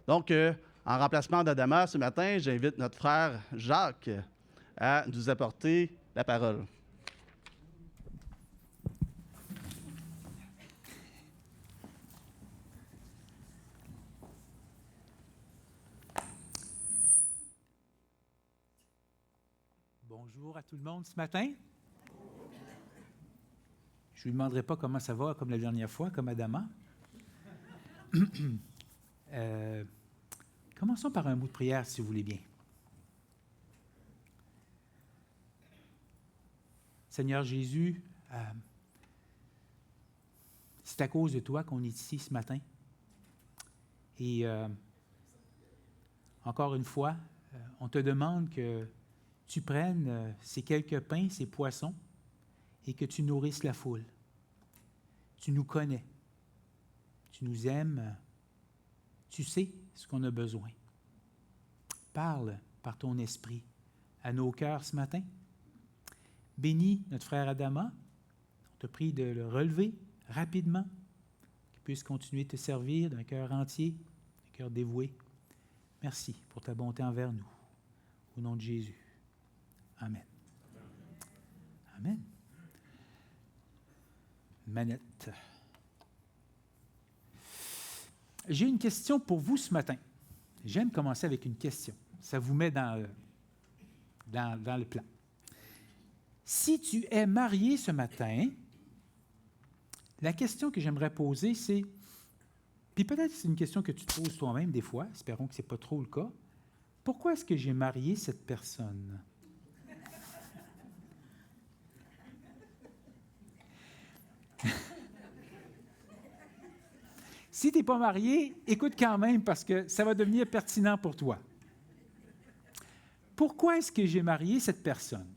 Donc, en remplacement d'Adama, ce matin, j'invite notre frère Jacques à nous apporter la parole. Bonjour à tout le monde ce matin. Je ne lui demanderai pas comment ça va comme la dernière fois, comme Adama. Commençons par un mot de prière, si vous voulez bien. Seigneur Jésus, c'est à cause de toi qu'on est ici ce matin. Et encore une fois, on te demande que tu prennes ces quelques pains, ces poissons, et que tu nourrisses la foule. Tu nous connais. Tu nous aimes. Tu sais ce qu'on a besoin. Parle par ton esprit à nos cœurs ce matin. Bénis notre frère Adama. On te prie de le relever rapidement, qu'il puisse continuer de te servir d'un cœur entier, d'un cœur dévoué. Merci pour ta bonté envers nous. Au nom de Jésus. Amen. Amen. Manette. J'ai une question pour vous ce matin. J'aime commencer avec une question. Ça vous met dans le plan. Si tu es marié ce matin, la question que j'aimerais poser, c'est, puis peut-être c'est une question que tu te poses toi-même des fois, espérons que ce n'est pas trop le cas, pourquoi est-ce que j'ai marié cette personne? Si tu n'es pas marié, écoute quand même parce que ça va devenir pertinent pour toi. Pourquoi est-ce que j'ai marié cette personne?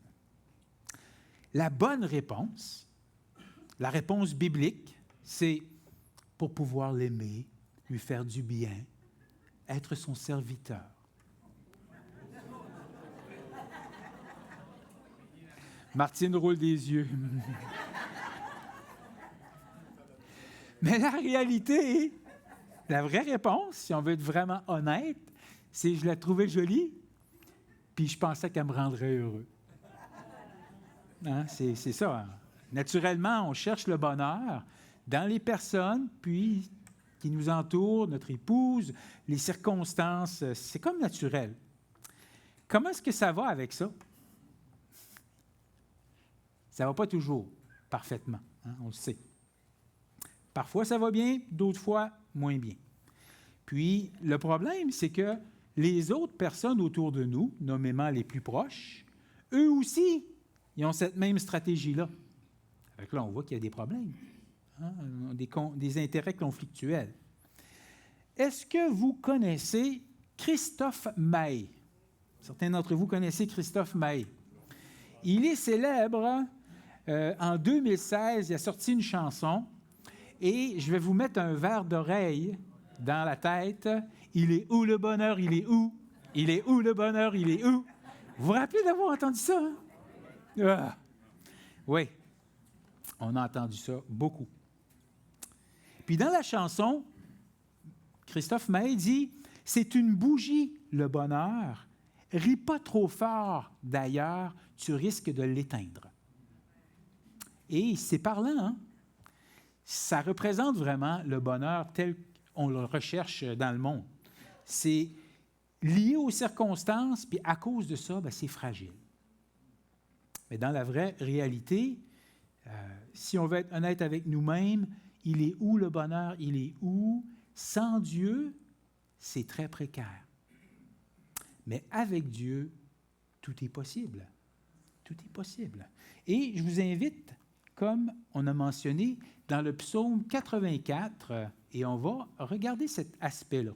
La bonne réponse, la réponse biblique, c'est pour pouvoir l'aimer, lui faire du bien, être son serviteur. Martine roule des yeux. Mais la réalité, la vraie réponse, si on veut être vraiment honnête, c'est que je la trouvais jolie, puis je pensais qu'elle me rendrait heureux. Hein? C'est ça. Hein? Naturellement, on cherche le bonheur dans les personnes, puis qui nous entourent, notre épouse, les circonstances. C'est comme naturel. Comment est-ce que ça va avec ça? Ça ne va pas toujours parfaitement, hein? On le sait. Parfois, ça va bien, d'autres fois, moins bien. Puis, le problème, c'est que les autres personnes autour de nous, nommément les plus proches, eux aussi, ils ont cette même stratégie-là. Avec là, on voit qu'il y a des problèmes, hein, des intérêts conflictuels. Est-ce que vous connaissez Christophe Maé? Certains d'entre vous connaissez Christophe Maé. Il est célèbre. En 2016, il a sorti une chanson. Et je vais vous mettre un verre d'oreille dans la tête. Il est où le bonheur? Il est où? Il est où le bonheur? Il est où? Vous vous rappelez d'avoir entendu ça? Hein? Ah. Oui, on a entendu ça beaucoup. Puis dans la chanson, Christophe Maé dit « C'est une bougie, le bonheur. Ris pas trop fort, d'ailleurs, tu risques de l'éteindre. » Et c'est parlant, hein? Ça représente vraiment le bonheur tel qu'on le recherche dans le monde. C'est lié aux circonstances, puis à cause de ça, bien, c'est fragile. Mais dans la vraie réalité, si on veut être honnête avec nous-mêmes, il est où le bonheur? Il est où? Sans Dieu, c'est très précaire. Mais avec Dieu, tout est possible. Tout est possible. Et je vous invite, comme on a mentionné, dans le psaume 84, et on va regarder cet aspect-là.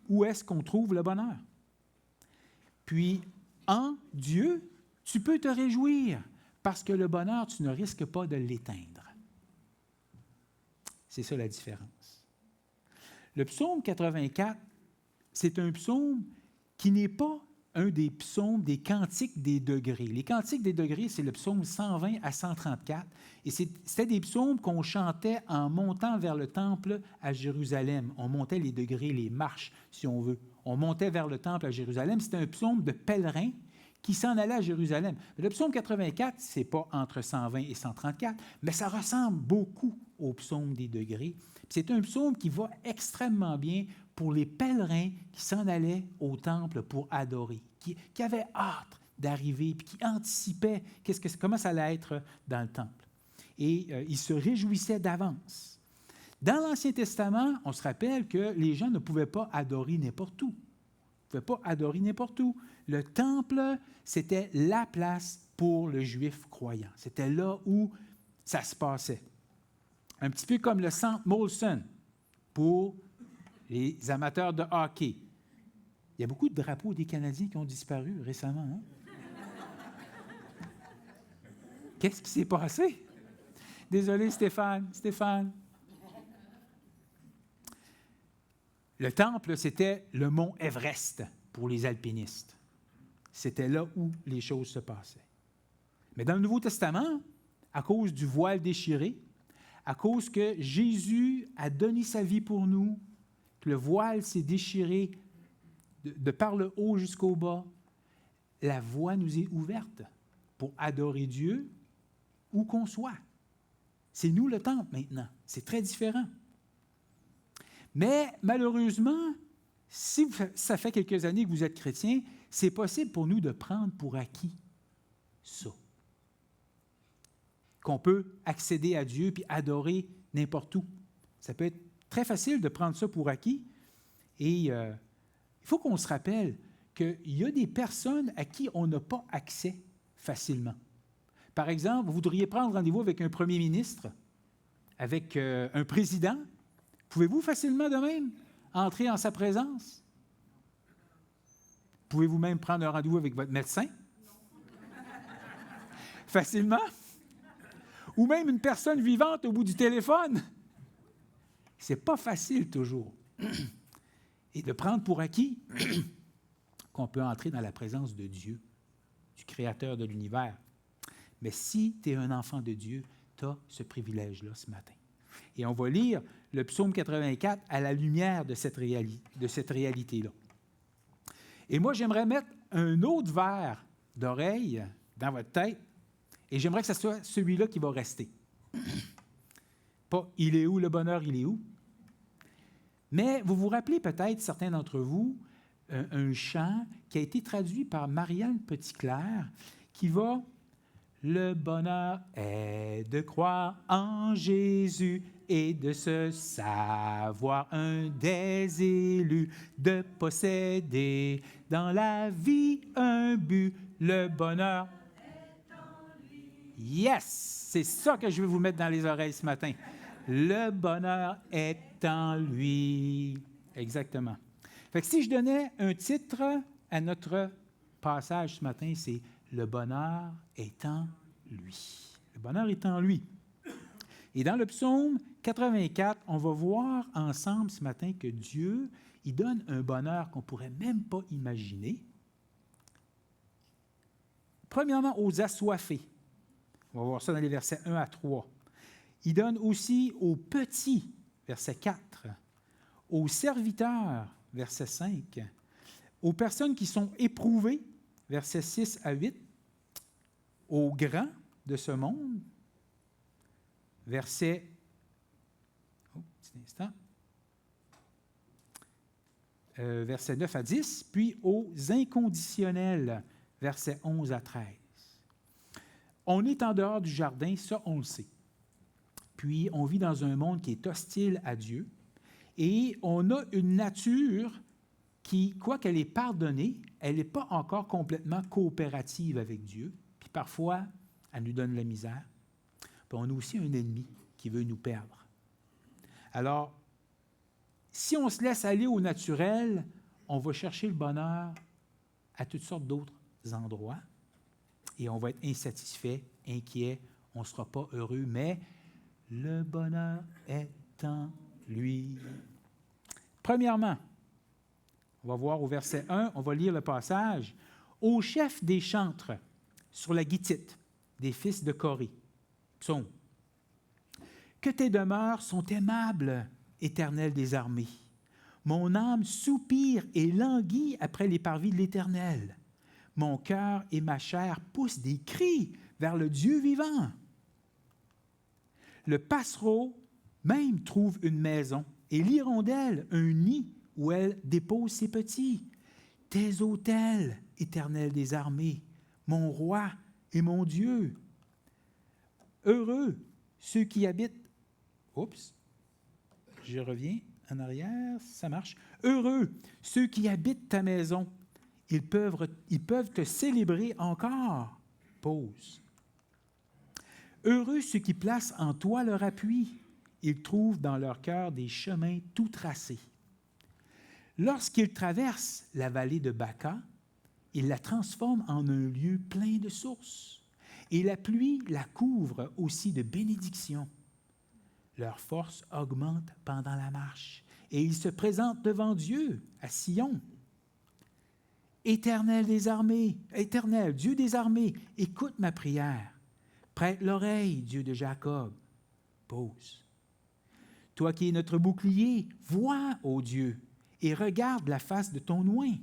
Où est-ce qu'on trouve le bonheur? Puis, en Dieu, tu peux te réjouir, parce que le bonheur, tu ne risques pas de l'éteindre. C'est ça la différence. Le psaume 84, c'est un psaume qui n'est pas un des psaumes des cantiques des degrés. Les cantiques des degrés, c'est le psaume 120 à 134. Et c'était des psaumes qu'on chantait en montant vers le temple à Jérusalem. On montait les degrés, les marches, si on veut. On montait vers le temple à Jérusalem. C'était un psaume de pèlerins qui s'en allait à Jérusalem. Le psaume 84, ce n'est pas entre 120 et 134, mais ça ressemble beaucoup au psaume des degrés. C'est un psaume qui va extrêmement bien pour les pèlerins qui s'en allaient au temple pour adorer, qui avaient hâte d'arriver, puis qui anticipaient comment ça allait être dans le temple. Et ils se réjouissaient d'avance. Dans l'Ancien Testament, on se rappelle que les gens ne pouvaient pas adorer n'importe où. Ils ne pouvaient pas adorer n'importe où. Le temple, c'était la place pour le juif croyant. C'était là où ça se passait. Un petit peu comme le centre Molson pour les amateurs de hockey. Il y a beaucoup de drapeaux des Canadiens qui ont disparu récemment. Hein? Qu'est-ce qui s'est passé? Désolé, Stéphane. Le temple, c'était le mont Everest pour les alpinistes. C'était là où les choses se passaient. Mais dans le Nouveau Testament, à cause du voile déchiré, à cause que Jésus a donné sa vie pour nous, que le voile s'est déchiré de par le haut jusqu'au bas, la voie nous est ouverte pour adorer Dieu où qu'on soit. C'est nous le temple maintenant. C'est très différent. Mais malheureusement, si ça fait quelques années que vous êtes chrétien, c'est possible pour nous de prendre pour acquis ça. Qu'on peut accéder à Dieu puis adorer n'importe où. Ça peut être très facile de prendre ça pour acquis. Et il faut qu'on se rappelle qu'il y a des personnes à qui on n'a pas accès facilement. Par exemple, vous voudriez prendre rendez-vous avec un premier ministre, avec un président. Pouvez-vous facilement de même entrer en sa présence? Pouvez-vous même prendre un rendez-vous avec votre médecin? Facilement? Ou même une personne vivante au bout du téléphone? C'est pas facile toujours. Et de prendre pour acquis qu'on peut entrer dans la présence de Dieu, du Créateur de l'univers. Mais si tu es un enfant de Dieu, tu as ce privilège-là ce matin. Et on va lire le psaume 84 à la lumière de cette réalité-là. Et moi, j'aimerais mettre un autre verre d'oreille dans votre tête, et j'aimerais que ce soit celui-là qui va rester. Pas « il est où le bonheur, il est où ?» Mais vous vous rappelez peut-être, certains d'entre vous, un chant qui a été traduit par Marianne Petitclerc, qui va « Le bonheur est de croire en Jésus et de se savoir un des élus, de posséder dans la vie un but, le bonheur est en lui. » Yes! C'est ça que je vais vous mettre dans les oreilles ce matin. Le bonheur est en lui. Exactement. Fait que si je donnais un titre à notre passage ce matin, c'est « Le bonheur est en lui ». Le bonheur est en lui. Et dans le psaume 84, on va voir ensemble ce matin que Dieu, il donne un bonheur qu'on ne pourrait même pas imaginer. Premièrement, aux assoiffés. On va voir ça dans les versets 1 à 3. Il donne aussi aux petits, verset 4, aux serviteurs, verset 5, aux personnes qui sont éprouvées, versets 6 à 8, aux grands de ce monde, verset 9 à 10, puis aux inconditionnels, versets 11 à 13. On est en dehors du jardin, ça on le sait. Puis on vit dans un monde qui est hostile à Dieu et on a une nature qui, quoiqu'elle est pardonnée, elle n'est pas encore complètement coopérative avec Dieu. Puis parfois, elle nous donne la misère. Puis on a aussi un ennemi qui veut nous perdre. Alors, si on se laisse aller au naturel, on va chercher le bonheur à toutes sortes d'autres endroits et on va être insatisfait, inquiet, on ne sera pas heureux, mais le bonheur est en lui. Premièrement, On va voir au verset 1, on va lire le passage. Au chef des chantres, sur la guitite, des fils de Corée. Psaume. Que tes demeures sont aimables, Éternel des armées. Mon âme soupire et languit après les parvis de l'Éternel. Mon cœur et ma chair poussent des cris vers le Dieu vivant. Le passereau même trouve une maison et l'hirondelle un nid où elle dépose ses petits. Tes autels, Éternel des armées, mon roi et mon Dieu. Heureux ceux qui habitent. Oups, je reviens en arrière, ça marche. Heureux ceux qui habitent ta maison, ils peuvent te célébrer encore. Pause. Heureux ceux qui placent en toi leur appui, ils trouvent dans leur cœur des chemins tout tracés. Lorsqu'ils traversent la vallée de Baca, ils la transforment en un lieu plein de sources, et la pluie la couvre aussi de bénédictions. Leur force augmente pendant la marche, et ils se présentent devant Dieu, à Sion. Éternel des armées, Éternel, Dieu des armées, écoute ma prière. Prête l'oreille, Dieu de Jacob. Pause. Toi qui es notre bouclier, vois, ô Dieu, et regarde la face de ton oint.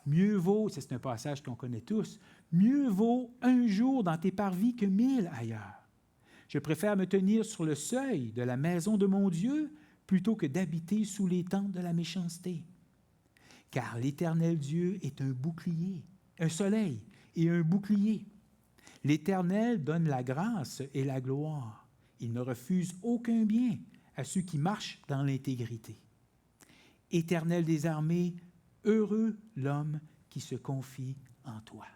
Mieux vaut, c'est un passage qu'on connaît tous, mieux vaut un jour dans tes parvis que 1000 ailleurs. Je préfère me tenir sur le seuil de la maison de mon Dieu plutôt que d'habiter sous les tentes de la méchanceté. Car l'Éternel Dieu est un bouclier, un soleil et un bouclier. L'Éternel donne la grâce et la gloire. Il ne refuse aucun bien à ceux qui marchent dans l'intégrité. Éternel des armées, heureux l'homme qui se confie en toi.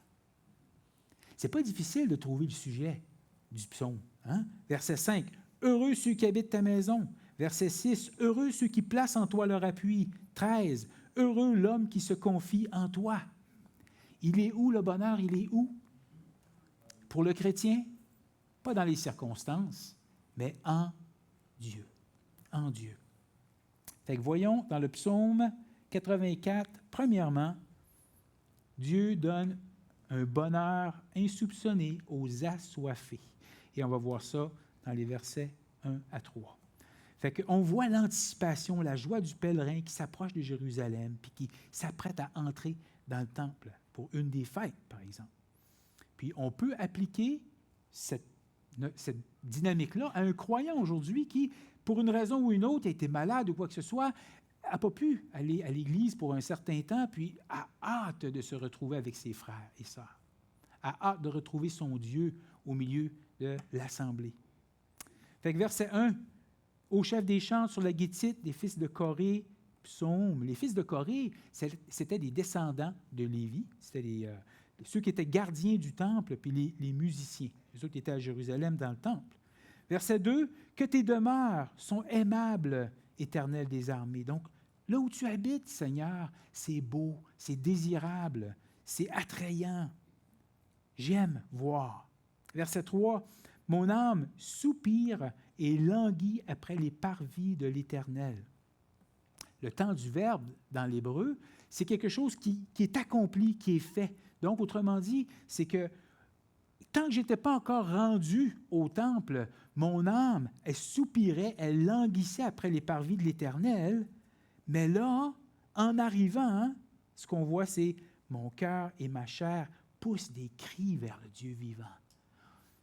Ce n'est pas difficile de trouver le sujet du psaume. Hein? Verset 5, heureux ceux qui habitent ta maison. Verset 6, heureux ceux qui placent en toi leur appui. 13, heureux l'homme qui se confie en toi. Il est où le bonheur? Il est où? Pour le chrétien, pas dans les circonstances, mais en Dieu. En Dieu. Fait que voyons dans le psaume 84, premièrement, Dieu donne un bonheur insoupçonné aux assoiffés. Et on va voir ça dans les versets 1 à 3. Fait qu'on voit l'anticipation, la joie du pèlerin qui s'approche de Jérusalem puis qui s'apprête à entrer dans le temple pour une des fêtes, par exemple. Puis on peut appliquer cette dynamique-là à un croyant aujourd'hui qui, pour une raison ou une autre, a été malade ou quoi que ce soit, n'a pas pu aller à l'Église pour un certain temps, puis a hâte de se retrouver avec ses frères et sœurs, a hâte de retrouver son Dieu au milieu de l'assemblée. Fait que verset 1, au chef des chants sur la guitite des fils de Corée, psaume. Les fils de Corée, c'était des descendants de Lévi, c'était ceux qui étaient gardiens du temple, puis les musiciens, ceux qui étaient à Jérusalem dans le temple. Verset 2, que tes demeures sont aimables, Éternel des armées. Donc, là où tu habites, Seigneur, c'est beau, c'est désirable, c'est attrayant. J'aime voir. Verset 3, mon âme soupire et languit après les parvis de l'Éternel. Le temps du verbe dans l'hébreu, c'est quelque chose qui est accompli, qui est fait. Donc, autrement dit, c'est que tant que je n'étais pas encore rendu au temple, mon âme, elle soupirait, elle languissait après les parvis de l'Éternel. Mais là, en arrivant, ce qu'on voit, c'est mon cœur et ma chair poussent des cris vers le Dieu vivant.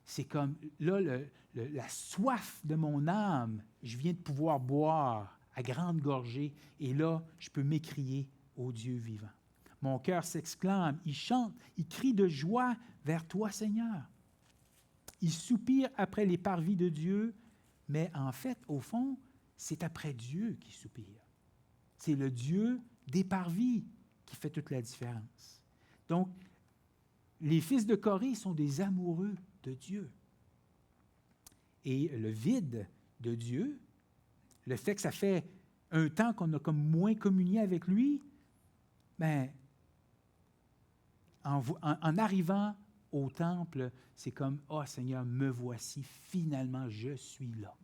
C'est comme, là, la soif de mon âme, je viens de pouvoir boire à grande gorgée, et là, je peux m'écrier au Dieu vivant. Mon cœur s'exclame, il chante, il crie de joie vers toi, Seigneur. Il soupire après les parvis de Dieu, mais en fait, au fond, c'est après Dieu qu'il soupire. C'est le Dieu des parvis qui fait toute la différence. Donc, les fils de Corée sont des amoureux de Dieu. Et le vide de Dieu, le fait que ça fait un temps qu'on a comme moins communié avec lui, bien, en arrivant au temple, c'est comme « Oh Seigneur, me voici, finalement je suis là. »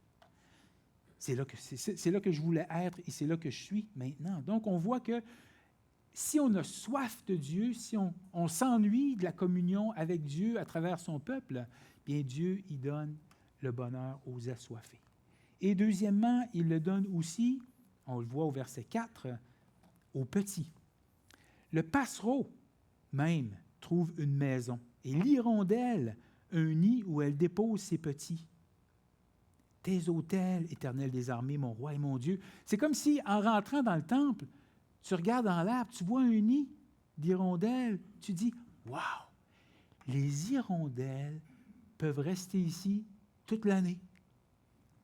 C'est là que je voulais être et c'est là que je suis maintenant. Donc, on voit que si on a soif de Dieu, si on s'ennuie de la communion avec Dieu à travers son peuple, bien Dieu y donne le bonheur aux assoiffés. Et deuxièmement, il le donne aussi, on le voit au verset 4, aux petits. Le passereau, même, trouve une maison, et l'hirondelle, un nid où elle dépose ses petits. Tes autels, Éternel des armées, mon roi et mon Dieu. C'est comme si, en rentrant dans le temple, tu regardes dans l'arbre, tu vois un nid d'hirondelles, tu dis « Wow! Les hirondelles peuvent rester ici toute l'année.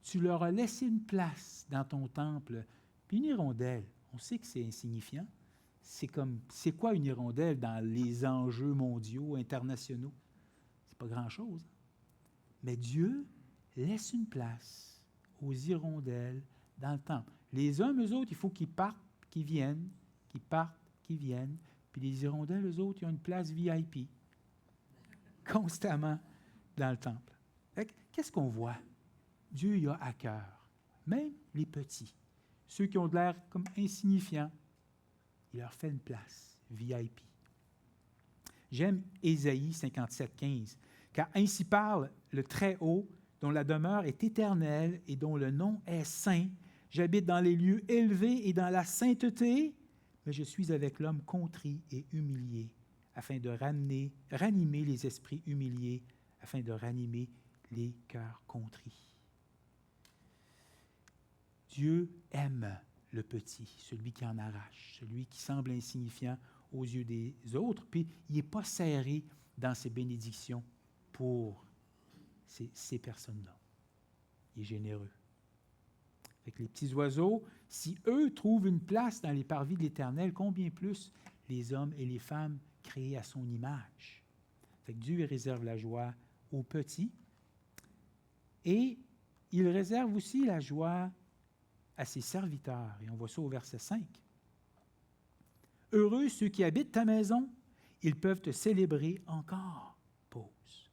Tu leur as laissé une place dans ton temple. » Puis une hirondelle, on sait que c'est insignifiant. C'est quoi une hirondelle dans les enjeux mondiaux, internationaux? C'est pas grand-chose. Mais Dieu laisse une place aux hirondelles dans le temple. Les hommes, eux autres, il faut qu'ils partent, qu'ils viennent, qu'ils partent, qu'ils viennent. Puis les hirondelles, eux autres, ils ont une place VIP constamment dans le temple. Qu'est-ce qu'on voit? Dieu y a à cœur, même les petits, ceux qui ont de l'air comme insignifiants, il leur fait une place VIP. J'aime Ésaïe 57,15, car ainsi parle le Très-Haut, dont la demeure est éternelle et dont le nom est saint. J'habite dans les lieux élevés et dans la sainteté, mais je suis avec l'homme contrit et humilié, afin de ranimer les esprits humiliés, afin de ranimer les cœurs contrits. Dieu aime le petit, celui qui en arrache, celui qui semble insignifiant aux yeux des autres, puis il n'est pas serré dans ses bénédictions pour ces personnes-là. Il est généreux. Avec les petits oiseaux, si eux trouvent une place dans les parvis de l'Éternel, combien plus les hommes et les femmes créés à son image. Fait que Dieu réserve la joie aux petits et il réserve aussi la joie à ses serviteurs. Et on voit ça au verset 5. Heureux ceux qui habitent ta maison, ils peuvent te célébrer encore. Pause.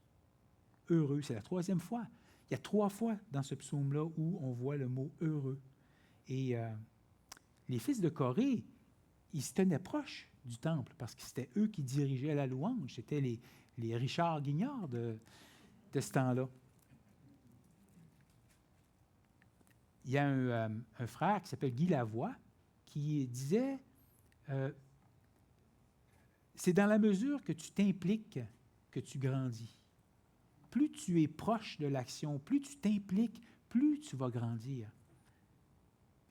Heureux, c'est la troisième fois. Il y a 3 fois dans ce psaume-là où on voit le mot heureux. Et les fils de Corée, ils se tenaient proches du temple parce que c'était eux qui dirigeaient la louange. C'était les Richard Guignard de ce temps-là. Il y a un frère qui s'appelle Guy Lavoie qui disait c'est dans la mesure que tu t'impliques que tu grandis. Plus tu es proche de l'action, plus tu t'impliques, plus tu vas grandir.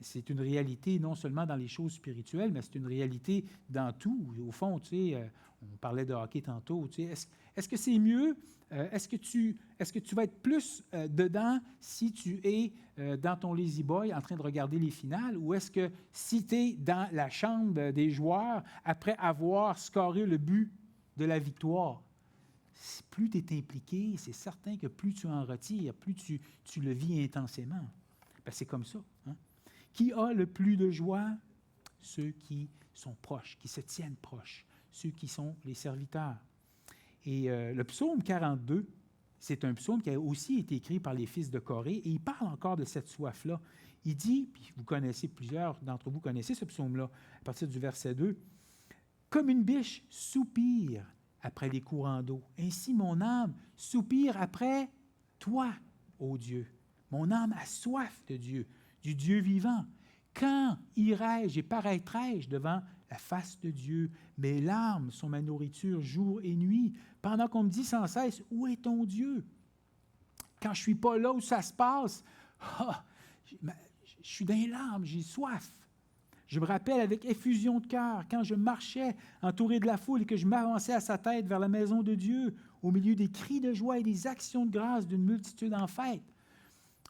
C'est une réalité non seulement dans les choses spirituelles, mais c'est une réalité dans tout. Au fond, tu sais, on parlait de hockey tantôt. Tu sais, est-ce que c'est mieux? Est-ce que tu vas être plus dedans si tu es dans ton lazy boy en train de regarder les finales? Ou est-ce que si tu es dans la chambre des joueurs après avoir scoré le but de la victoire? Plus tu es impliqué, c'est certain que plus tu en retires, plus tu le vis intensément. Ben, c'est comme ça. Hein? Qui a le plus de joie? Ceux qui sont proches, qui se tiennent proches, ceux qui sont les serviteurs. Et le psaume 42, c'est un psaume qui a aussi été écrit par les fils de Corée, et il parle encore de cette soif-là. Il dit, puis vous connaissez, plusieurs d'entre vous connaissez ce psaume-là, à partir du verset 2, « Comme une biche soupire après les courants d'eau, ainsi mon âme soupire après toi, ô Dieu. Mon âme a soif de Dieu, du Dieu vivant. Quand irai-je et paraîtrai-je devant la face de Dieu? Mes larmes sont ma nourriture jour et nuit, pendant qu'on me dit sans cesse, où est ton Dieu? Quand je ne suis pas là où ça se passe, je suis dans les larmes, j'ai soif. Je me rappelle avec effusion de cœur, quand je marchais entouré de la foule et que je m'avançais à sa tête vers la maison de Dieu, au milieu des cris de joie et des actions de grâce d'une multitude en fête.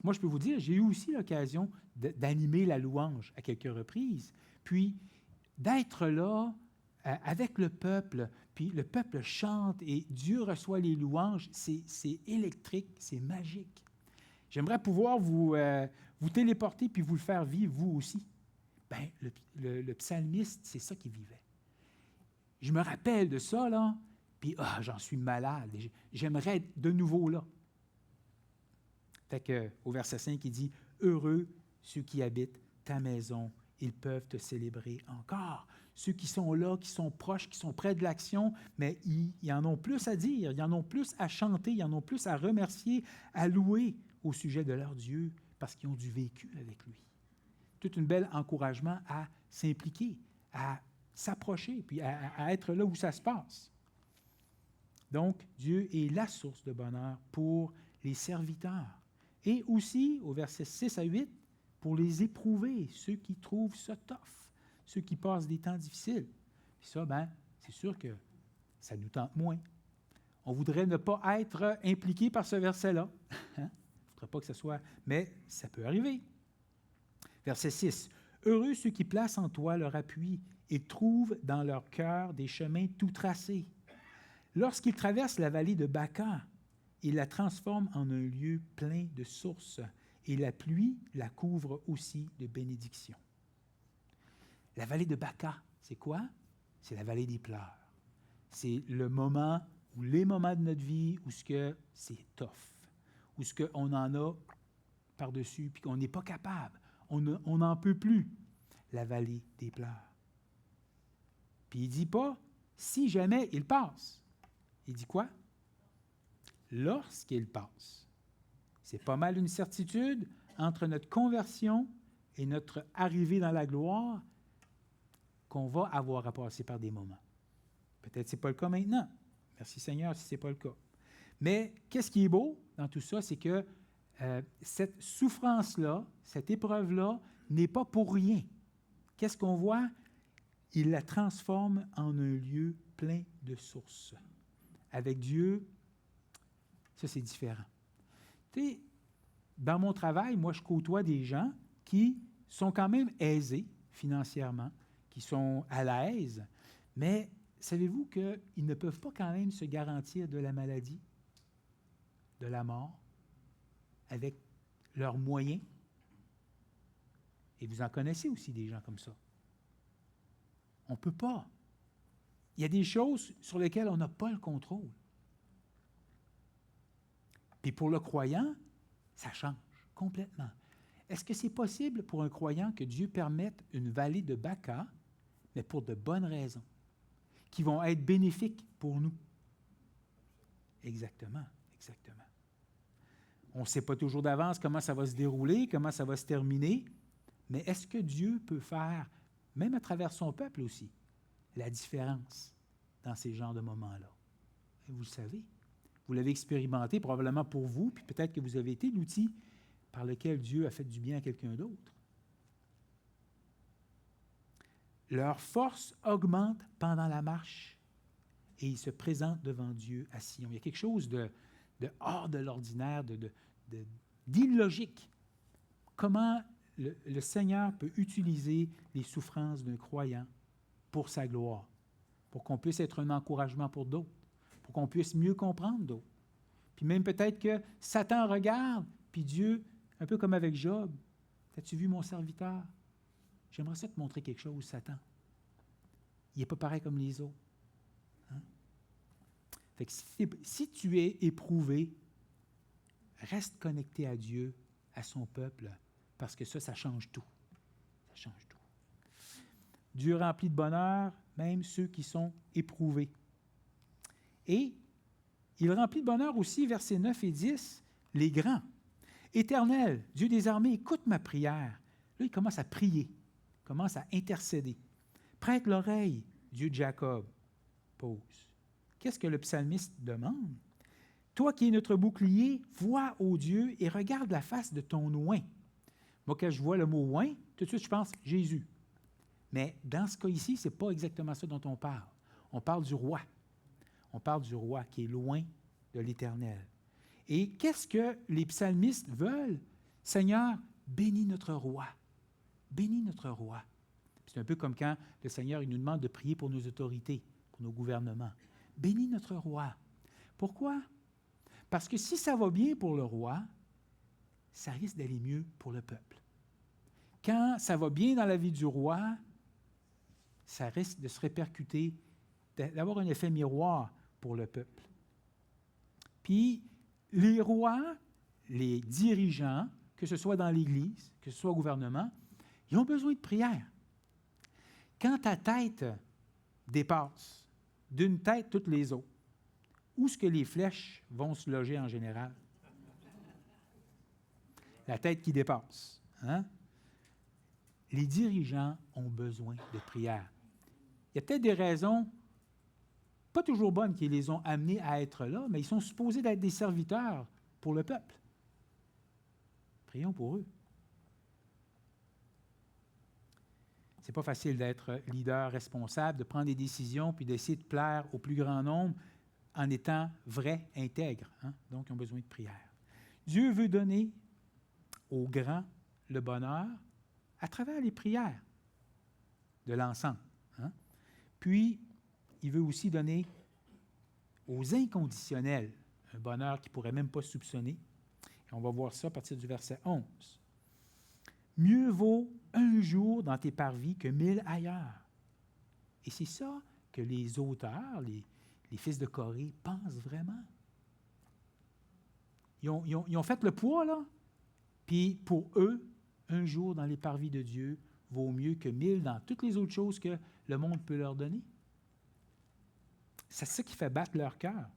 Moi, je peux vous dire, j'ai eu aussi l'occasion d'animer la louange à quelques reprises, puis d'être là avec le peuple, puis le peuple chante et Dieu reçoit les louanges, c'est électrique, c'est magique. J'aimerais pouvoir vous téléporter puis vous le faire vivre, vous aussi. Bien, le psalmiste, c'est ça qu'il vivait. Je me rappelle de ça, là, puis j'en suis malade. J'aimerais être de nouveau là. Fait qu'au verset 5, il dit « Heureux ceux qui habitent ta maison, ils peuvent te célébrer encore. Ceux qui sont là, qui sont proches, qui sont près de l'action, mais ils en ont plus à dire, ils en ont plus à chanter, ils en ont plus à remercier, à louer au sujet de leur Dieu, parce qu'ils ont du vécu avec lui. Tout un bel encouragement à s'impliquer, à s'approcher, puis à être là où ça se passe. Donc, Dieu est la source de bonheur pour les serviteurs. Et aussi, au verset 6 à 8, pour les éprouver, ceux qui trouvent ça tough, ceux qui passent des temps difficiles. Puis ça, c'est sûr que ça nous tente moins. On voudrait ne pas être impliqué par ce verset-là. On ne voudrait pas que ce soit... Mais ça peut arriver. Verset 6. « Heureux ceux qui placent en toi leur appui et trouvent dans leur cœur des chemins tout tracés. Lorsqu'ils traversent la vallée de Baca, ils la transforment en un lieu plein de sources, et la pluie la couvre aussi de bénédictions. » La vallée de Baca, c'est quoi? C'est la vallée des pleurs. C'est le moment ou les moments de notre vie où c'est tough, où on en a par-dessus, puis qu'on n'est pas capable, on n'en peut plus. La vallée des pleurs. Puis il ne dit pas si jamais il passe. Il dit quoi? Lorsqu'il passe. C'est pas mal une certitude entre notre conversion et notre arrivée dans la gloire qu'on va avoir à passer par des moments. Peut-être que ce n'est pas le cas maintenant. Merci Seigneur si ce n'est pas le cas. Mais qu'est-ce qui est beau dans tout ça, c'est que cette souffrance-là, cette épreuve-là, n'est pas pour rien. Qu'est-ce qu'on voit? Il la transforme en un lieu plein de sources. Avec Dieu, ça c'est différent. Tu sais, dans mon travail, moi je côtoie des gens qui sont quand même aisés financièrement, qui sont à l'aise, mais savez-vous qu'ils ne peuvent pas quand même se garantir de la maladie, de la mort, avec leurs moyens? Et vous en connaissez aussi des gens comme ça. On ne peut pas. Il y a des choses sur lesquelles on n'a pas le contrôle. Puis pour le croyant, ça change complètement. Est-ce que c'est possible pour un croyant que Dieu permette une vallée de Baca, mais pour de bonnes raisons, qui vont être bénéfiques pour nous? Exactement, exactement. On ne sait pas toujours d'avance comment ça va se dérouler, comment ça va se terminer, mais est-ce que Dieu peut faire, même à travers son peuple aussi, la différence dans ces genres de moments-là? Et vous le savez. Vous l'avez expérimenté probablement pour vous, puis peut-être que vous avez été l'outil par lequel Dieu a fait du bien à quelqu'un d'autre. Leur force augmente pendant la marche et ils se présentent devant Dieu à Sion. Il y a quelque chose de hors de l'ordinaire, d'illogique. Comment le Seigneur peut utiliser les souffrances d'un croyant pour sa gloire, pour qu'on puisse être un encouragement pour d'autres, pour qu'on puisse mieux comprendre d'autres. Puis même peut-être que Satan regarde, puis Dieu, un peu comme avec Job, « As-tu vu mon serviteur? J'aimerais ça te montrer quelque chose, Satan. Il n'est pas pareil comme les autres. Hein? » Fait que si tu es éprouvé, reste connecté à Dieu, à son peuple, parce que ça change tout. Ça change tout. Dieu remplit de bonheur même ceux qui sont éprouvés. Et il remplit de bonheur aussi, versets 9 et 10, les grands. « Éternel, Dieu des armées, écoute ma prière. » Là, il commence à prier, il commence à intercéder. « Prête l'oreille, Dieu de Jacob. » Pause. Qu'est-ce que le psalmiste demande? « Toi qui es notre bouclier, vois, ô Dieu, et regarde la face de ton oint. » Moi, quand je vois le mot oint, tout de suite, je pense Jésus. Mais dans ce cas ici, ce n'est pas exactement ça dont on parle. On parle du roi. On parle du roi qui est loin de l'Éternel. Et qu'est-ce que les psalmistes veulent? Seigneur, bénis notre roi. Bénis notre roi. C'est un peu comme quand le Seigneur il nous demande de prier pour nos autorités, pour nos gouvernements. Bénis notre roi. Pourquoi? Parce que si ça va bien pour le roi, ça risque d'aller mieux pour le peuple. Quand ça va bien dans la vie du roi, ça risque de se répercuter, d'avoir un effet miroir pour le peuple. Puis, les rois, les dirigeants, que ce soit dans l'Église, que ce soit au gouvernement, ils ont besoin de prière. Quand ta tête dépasse d'une tête toutes les autres, où est-ce que les flèches vont se loger en général? La tête qui dépasse. Hein? Les dirigeants ont besoin de prière. Il y a peut-être des raisons pas toujours bonnes qui les ont amenés à être là, mais ils sont supposés d'être des serviteurs pour le peuple. Prions pour eux. C'est pas facile d'être leader responsable, de prendre des décisions puis d'essayer de plaire au plus grand nombre en étant vrai, intègre. Hein? Donc, ils ont besoin de prière. Dieu veut donner aux grands le bonheur à travers les prières de l'ensemble. Hein? Puis, il veut aussi donner aux inconditionnels un bonheur qu'ils ne pourraient même pas soupçonner. Et on va voir ça à partir du verset 11. Mieux vaut un jour dans tes parvis que 1000 ailleurs. Et c'est ça que les auteurs, les fils de Corée, pensent vraiment. Ils ont fait le poids, là. Puis pour eux, un jour dans les parvis de Dieu vaut mieux que 1000 dans toutes les autres choses que le monde peut leur donner. C'est ça qui fait battre leur cœur.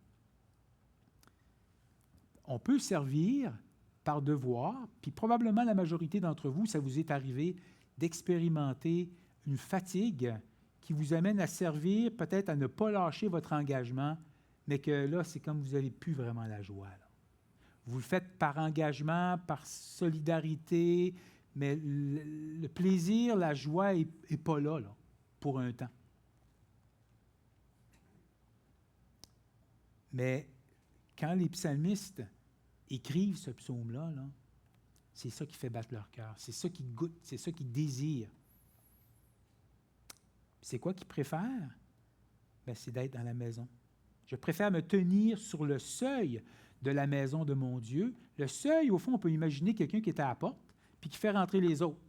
On peut servir par devoir, puis probablement la majorité d'entre vous, ça vous est arrivé d'expérimenter une fatigue qui vous amène à servir, peut-être à ne pas lâcher votre engagement, mais que là, c'est comme vous n'avez plus vraiment la joie. Là. Vous le faites par engagement, par solidarité, mais le plaisir, la joie n'est pas là, pour un temps. Mais quand les psalmistes écrivent ce psaume-là, là, c'est ça qui fait battre leur cœur. C'est ça qu'ils goûtent, c'est ça qu'ils désirent. C'est quoi qu'ils préfèrent? Bien, c'est d'être dans la maison. Je préfère me tenir sur le seuil de la maison de mon Dieu. Le seuil, au fond, on peut imaginer quelqu'un qui est à la porte puis qui fait rentrer les autres.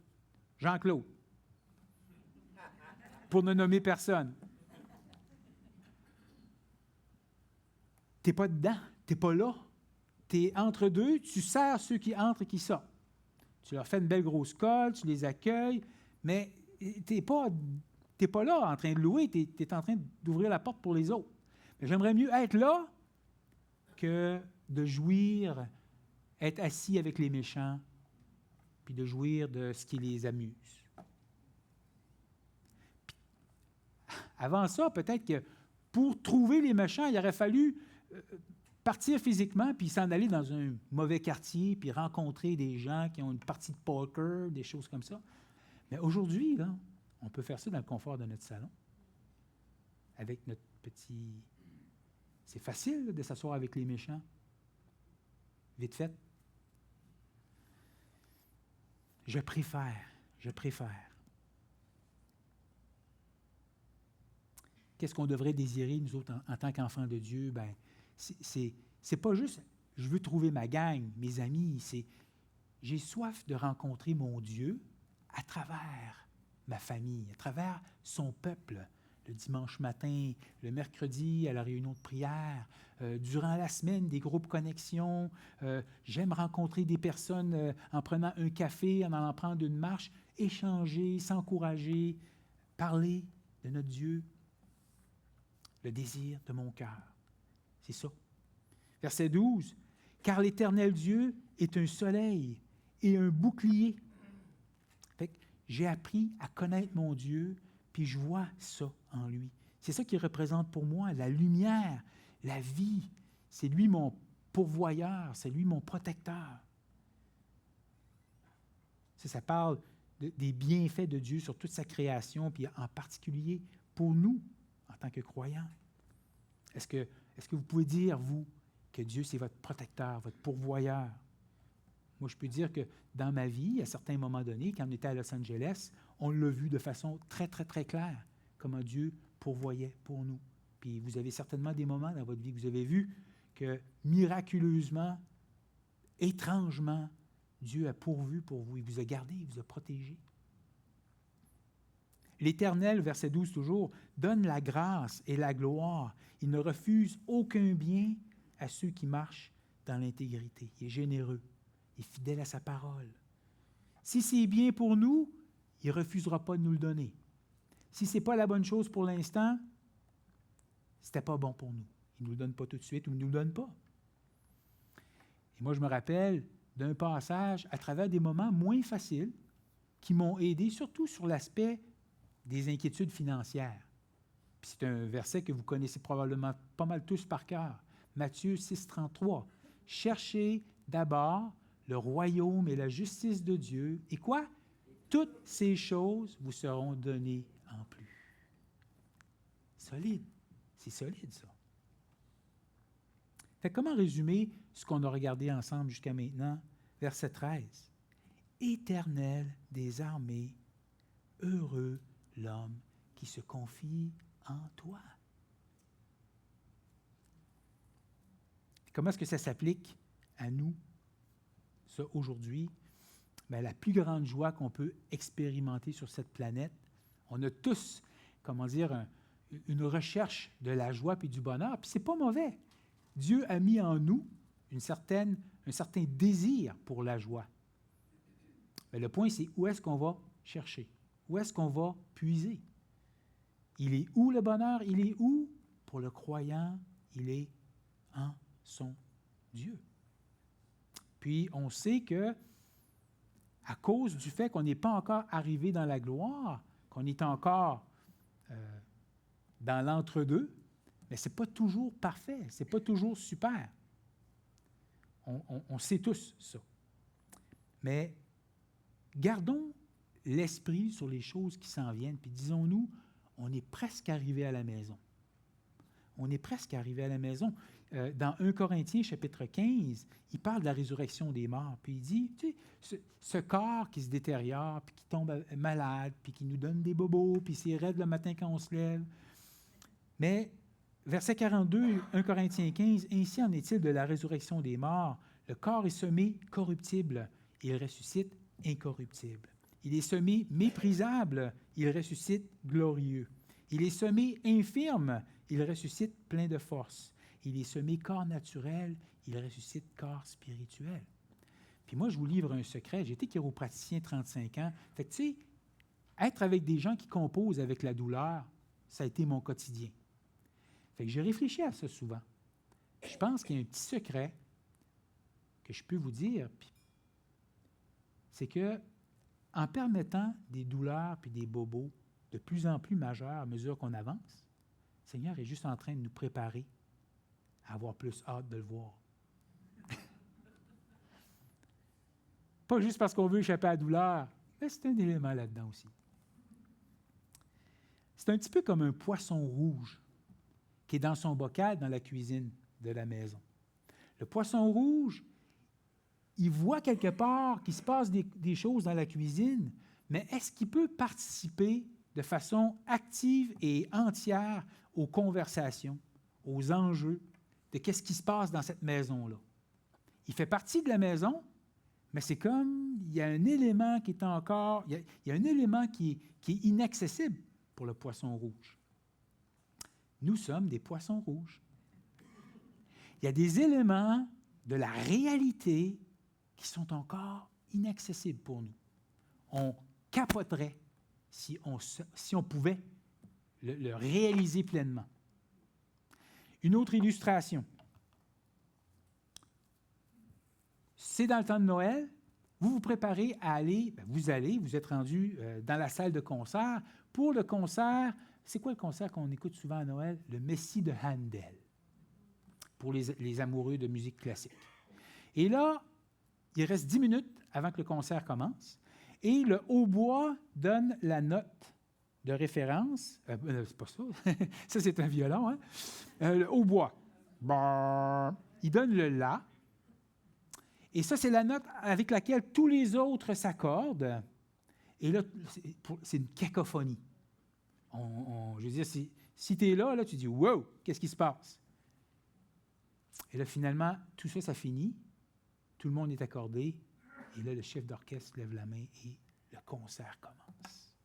Jean-Claude. Pour ne nommer personne. Tu n'es pas dedans, tu n'es pas là. Tu es entre deux, tu sers ceux qui entrent et qui sortent. Tu leur fais une belle grosse colle, tu les accueilles, mais tu n'es pas là en train de louer, tu es en train d'ouvrir la porte pour les autres. Mais j'aimerais mieux être là que de jouir, être assis avec les méchants, puis de jouir de ce qui les amuse. Puis, avant ça, peut-être que pour trouver les méchants, il aurait fallu partir physiquement, puis s'en aller dans un mauvais quartier, puis rencontrer des gens qui ont une partie de poker, des choses comme ça. Mais aujourd'hui, là, on peut faire ça dans le confort de notre salon, avec notre petit... C'est facile là, de s'asseoir avec les méchants. Vite fait. Je préfère. Qu'est-ce qu'on devrait désirer, nous autres, en tant qu'enfants de Dieu? Bien, c'est pas juste « je veux trouver ma gang, mes amis », c'est « j'ai soif de rencontrer mon Dieu à travers ma famille, à travers son peuple ». Le dimanche matin, le mercredi à la réunion de prière, durant la semaine, des groupes connexions. J'aime rencontrer des personnes en prenant un café, en allant prendre une marche, échanger, s'encourager, parler de notre Dieu. Le désir de mon cœur. C'est ça. Verset 12. « Car l'Éternel Dieu est un soleil et un bouclier. » Fait que j'ai appris à connaître mon Dieu, puis je vois ça en lui. C'est ça qui représente pour moi la lumière, la vie. C'est lui mon pourvoyeur, c'est lui mon protecteur. Ça parle des bienfaits de Dieu sur toute sa création, puis en particulier pour nous, en tant que croyants. Est-ce que vous pouvez dire, vous, que Dieu, c'est votre protecteur, votre pourvoyeur? Moi, je peux dire que dans ma vie, à certains moments donnés, quand on était à Los Angeles, on l'a vu de façon très, très, très claire, comment Dieu pourvoyait pour nous. Puis vous avez certainement des moments dans votre vie que vous avez vu que miraculeusement, étrangement, Dieu a pourvu pour vous. Il vous a gardé, il vous a protégé. L'Éternel, verset 12 toujours, donne la grâce et la gloire. Il ne refuse aucun bien à ceux qui marchent dans l'intégrité. Il est généreux. Il est fidèle à sa parole. Si c'est bien pour nous, il ne refusera pas de nous le donner. Si ce n'est pas la bonne chose pour l'instant, ce n'était pas bon pour nous. Il ne nous le donne pas tout de suite ou il ne nous le donne pas. Et moi, je me rappelle d'un passage à travers des moments moins faciles qui m'ont aidé, surtout sur l'aspect des inquiétudes financières. Puis c'est un verset que vous connaissez probablement pas mal tous par cœur. Matthieu 6, 33. « Cherchez d'abord le royaume et la justice de Dieu. Et quoi? Toutes ces choses vous seront données en plus. » Solide. C'est solide, ça. Fait comment résumer ce qu'on a regardé ensemble jusqu'à maintenant? Verset 13. « Éternel des armées, heureux l'homme qui se confie en toi. » Comment est-ce que ça s'applique à nous, ça, aujourd'hui? Bien, la plus grande joie qu'on peut expérimenter sur cette planète, on a tous, comment dire, une recherche de la joie et du bonheur, puis c'est pas mauvais. Dieu a mis en nous un certain désir pour la joie. Mais le point, c'est où est-ce qu'on va chercher? Où est-ce qu'on va puiser? Il est où le bonheur? Il est où? Pour le croyant, il est en son Dieu. Puis, on sait que, à cause du fait qu'on n'est pas encore arrivé dans la gloire, qu'on est encore dans l'entre-deux, mais ce n'est pas toujours parfait, ce n'est pas toujours super. On sait tous ça. Mais gardons l'esprit sur les choses qui s'en viennent, puis disons-nous, on est presque arrivé à la maison. On est presque arrivé à la maison. Dans 1 Corinthiens, chapitre 15, il parle de la résurrection des morts, puis il dit, tu sais, ce corps qui se détériore, puis qui tombe malade, puis qui nous donne des bobos, puis c'est raide le matin quand on se lève. Mais, verset 42, 1 Corinthiens 15, « Ainsi en est-il de la résurrection des morts. Le corps est semé corruptible, il ressuscite incorruptible. Il est semé méprisable, il ressuscite glorieux. Il est semé infirme, il ressuscite plein de force. Il est semé corps naturel, il ressuscite corps spirituel. » Puis moi, je vous livre un secret. J'ai été chiropraticien 35 ans. Fait que, tu sais, être avec des gens qui composent avec la douleur, ça a été mon quotidien. Fait que j'ai réfléchi à ça souvent. Je pense qu'il y a un petit secret que je peux vous dire, c'est que en permettant des douleurs puis des bobos de plus en plus majeurs à mesure qu'on avance, le Seigneur est juste en train de nous préparer à avoir plus hâte de le voir. Pas juste parce qu'on veut échapper à la douleur, mais c'est un élément là-dedans aussi. C'est un petit peu comme un poisson rouge qui est dans son bocal dans la cuisine de la maison. Le poisson rouge, il voit quelque part qu'il se passe des choses dans la cuisine, mais est-ce qu'il peut participer de façon active et entière aux conversations, aux enjeux de qu'est-ce qui se passe dans cette maison-là? Il fait partie de la maison, mais c'est comme, il y a un élément qui est encore, il y a un élément qui est inaccessible pour le poisson rouge. Nous sommes des poissons rouges. Il y a des éléments de la réalité qui sont encore inaccessibles pour nous. On capoterait si on pouvait le réaliser pleinement. Une autre illustration. C'est dans le temps de Noël. Vous vous préparez à aller, vous êtes rendu dans la salle de concert pour le concert. C'est quoi le concert qu'on écoute souvent à Noël? Le Messie de Handel, pour les amoureux de musique classique. Et là, il reste 10 minutes avant que le concert commence, et le hautbois donne la note de référence. C'est pas ça, ça c'est un violon, hein? Le hautbois. Il donne le La. Et ça, c'est la note avec laquelle tous les autres s'accordent. Et là, c'est une cacophonie. Je veux dire, si tu es là, tu dis « Wow, qu'est-ce qui se passe? » Et là, finalement, tout ça, ça finit. Tout le monde est accordé. Et là, le chef d'orchestre lève la main et le concert commence.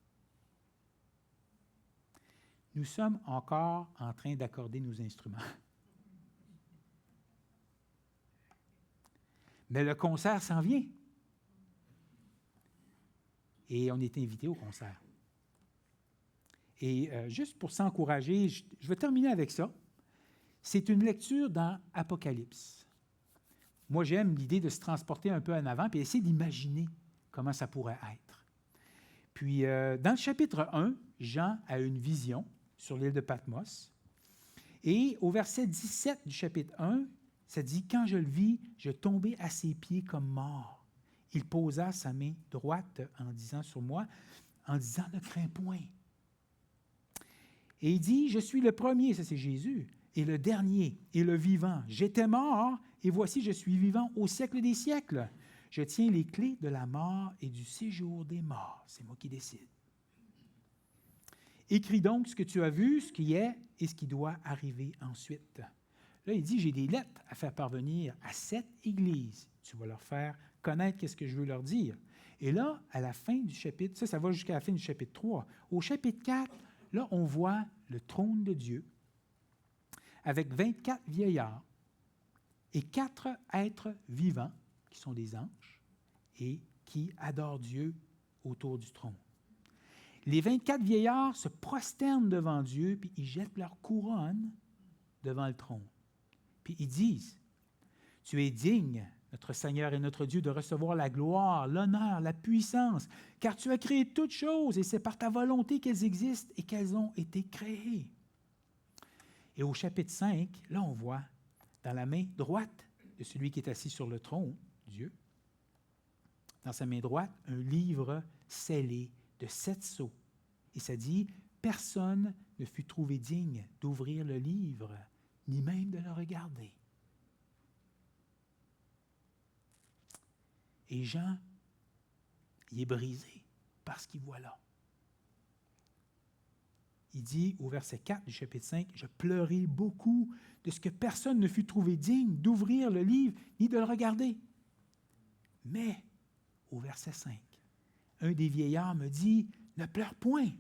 Nous sommes encore en train d'accorder nos instruments. Mais le concert s'en vient. Et on est invité au concert. Et juste pour s'encourager, je vais terminer avec ça. C'est une lecture dans Apocalypse. Moi, j'aime l'idée de se transporter un peu en avant et essayer d'imaginer comment ça pourrait être. Puis, dans le chapitre 1, Jean a une vision sur l'île de Patmos. Et au verset 17 du chapitre 1, ça dit « Quand je le vis, je tombai à ses pieds comme mort. Il posa sa main droite en disant sur moi, en disant « Ne crains point. » Et il dit « Je suis le premier, ça c'est Jésus, et le dernier, et le vivant. J'étais mort, et voici je suis vivant au siècle des siècles. Je tiens les clés de la mort et du séjour des morts. » C'est moi qui décide. Écris donc ce que tu as vu, ce qui est et ce qui doit arriver ensuite. Là, il dit, j'ai des lettres à faire parvenir à 7 églises. Tu vas leur faire connaître qu'est-ce que je veux leur dire. Et là, à la fin du chapitre, ça va jusqu'à la fin du chapitre 3. Au chapitre 4, là, on voit le trône de Dieu avec 24 vieillards et 4 êtres vivants, qui sont des anges, et qui adorent Dieu autour du trône. Les 24 vieillards se prosternent devant Dieu, puis ils jettent leur couronne devant le trône. Puis ils disent, « Tu es digne, notre Seigneur et notre Dieu, de recevoir la gloire, l'honneur, la puissance, car tu as créé toutes choses, et c'est par ta volonté qu'elles existent et qu'elles ont été créées. » Et au chapitre 5, là on voit, dans la main droite de celui qui est assis sur le trône, Dieu, dans sa main droite, un livre scellé de 7 sceaux. Et ça dit, « Personne ne fut trouvé digne d'ouvrir le livre, ni même de le regarder. » Et Jean, il est brisé par ce qu'il voit là. Il dit au verset 4 du chapitre 5, « Je pleurai beaucoup de ce que personne ne fut trouvé digne d'ouvrir le livre, ni de le regarder. » Mais, au verset 5, un des vieillards me dit, « Ne pleure point.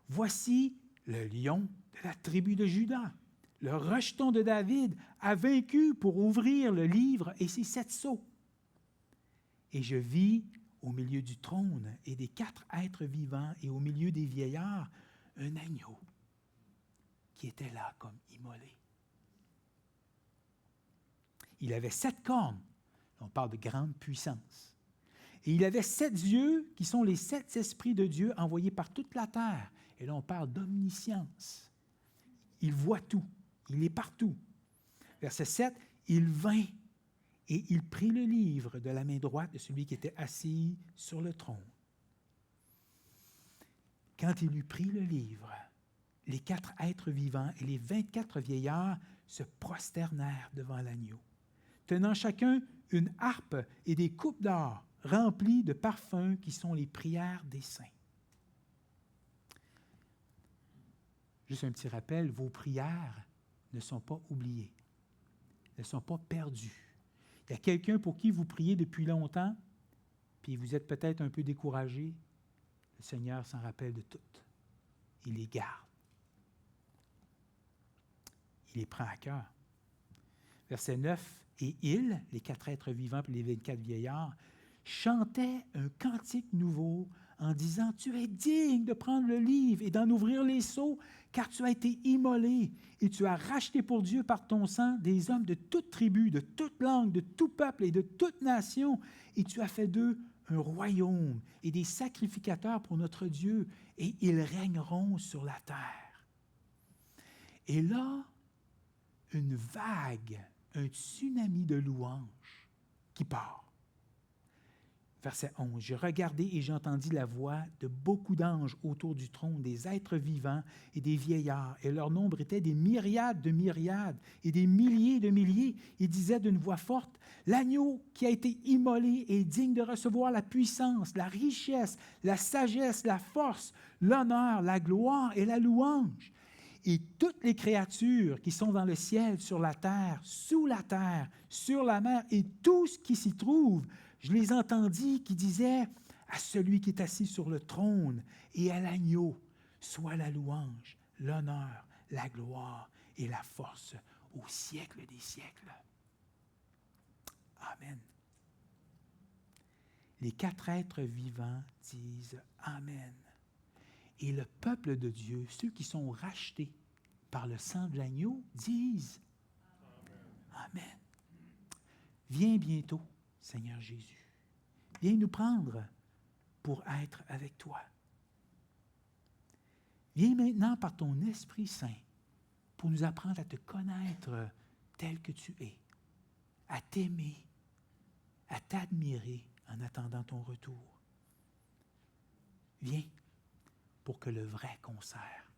Voici le lion de la tribu de Juda, le rejeton de David, a vaincu pour ouvrir le livre et ses 7 sceaux. » Et je vis au milieu du trône et des 4 êtres vivants et au milieu des vieillards un agneau qui était là comme immolé. Il avait 7 cornes, on parle de grande puissance. Et il avait 7 yeux qui sont les 7 esprits de Dieu envoyés par toute la terre. Et là, on parle d'omniscience. Il voit tout, il est partout. Verset 7, il vint et il prit le livre de la main droite de celui qui était assis sur le trône. Quand il eut pris le livre, les 4 êtres vivants et les 24 vieillards se prosternèrent devant l'agneau, tenant chacun une harpe et des coupes d'or remplies de parfums qui sont les prières des saints. Juste un petit rappel, vos prières ne sont pas oubliées, ne sont pas perdues. Il y a quelqu'un pour qui vous priez depuis longtemps, puis vous êtes peut-être un peu découragé. Le Seigneur s'en rappelle de toutes. Il les garde. Il les prend à cœur. Verset 9, « Et ils, les 4 êtres vivants et les 24 vieillards, chantaient un cantique nouveau en disant, « Tu es digne de prendre le livre et d'en ouvrir les sceaux, car tu as été immolé et tu as racheté pour Dieu par ton sang des hommes de toute tribu, de toute langue, de tout peuple et de toute nation, et tu as fait d'eux un royaume et des sacrificateurs pour notre Dieu, et ils régneront sur la terre. » Et là, une vague, un tsunami de louanges qui part. Verset 11, « Je regardai et j'entendis la voix de beaucoup d'anges autour du trône, des êtres vivants et des vieillards, et leur nombre était des myriades de myriades et des milliers de milliers. Ils disaient d'une voix forte, « L'agneau qui a été immolé est digne de recevoir la puissance, la richesse, la sagesse, la force, l'honneur, la gloire et la louange. » Et toutes les créatures qui sont dans le ciel, sur la terre, sur la mer et tout ce qui s'y trouve, je les entendis qui disaient à celui qui est assis sur le trône et à l'agneau, soit la louange, l'honneur, la gloire et la force au siècle des siècles. Amen. Les 4 êtres vivants disent Amen. Et le peuple de Dieu, ceux qui sont rachetés par le sang de l'agneau, disent Amen. Viens bientôt, Seigneur Jésus. Viens nous prendre pour être avec toi. Viens maintenant par ton Esprit Saint pour nous apprendre à te connaître tel que tu es, à t'aimer, à t'admirer en attendant ton retour. Viens pour que le vrai concert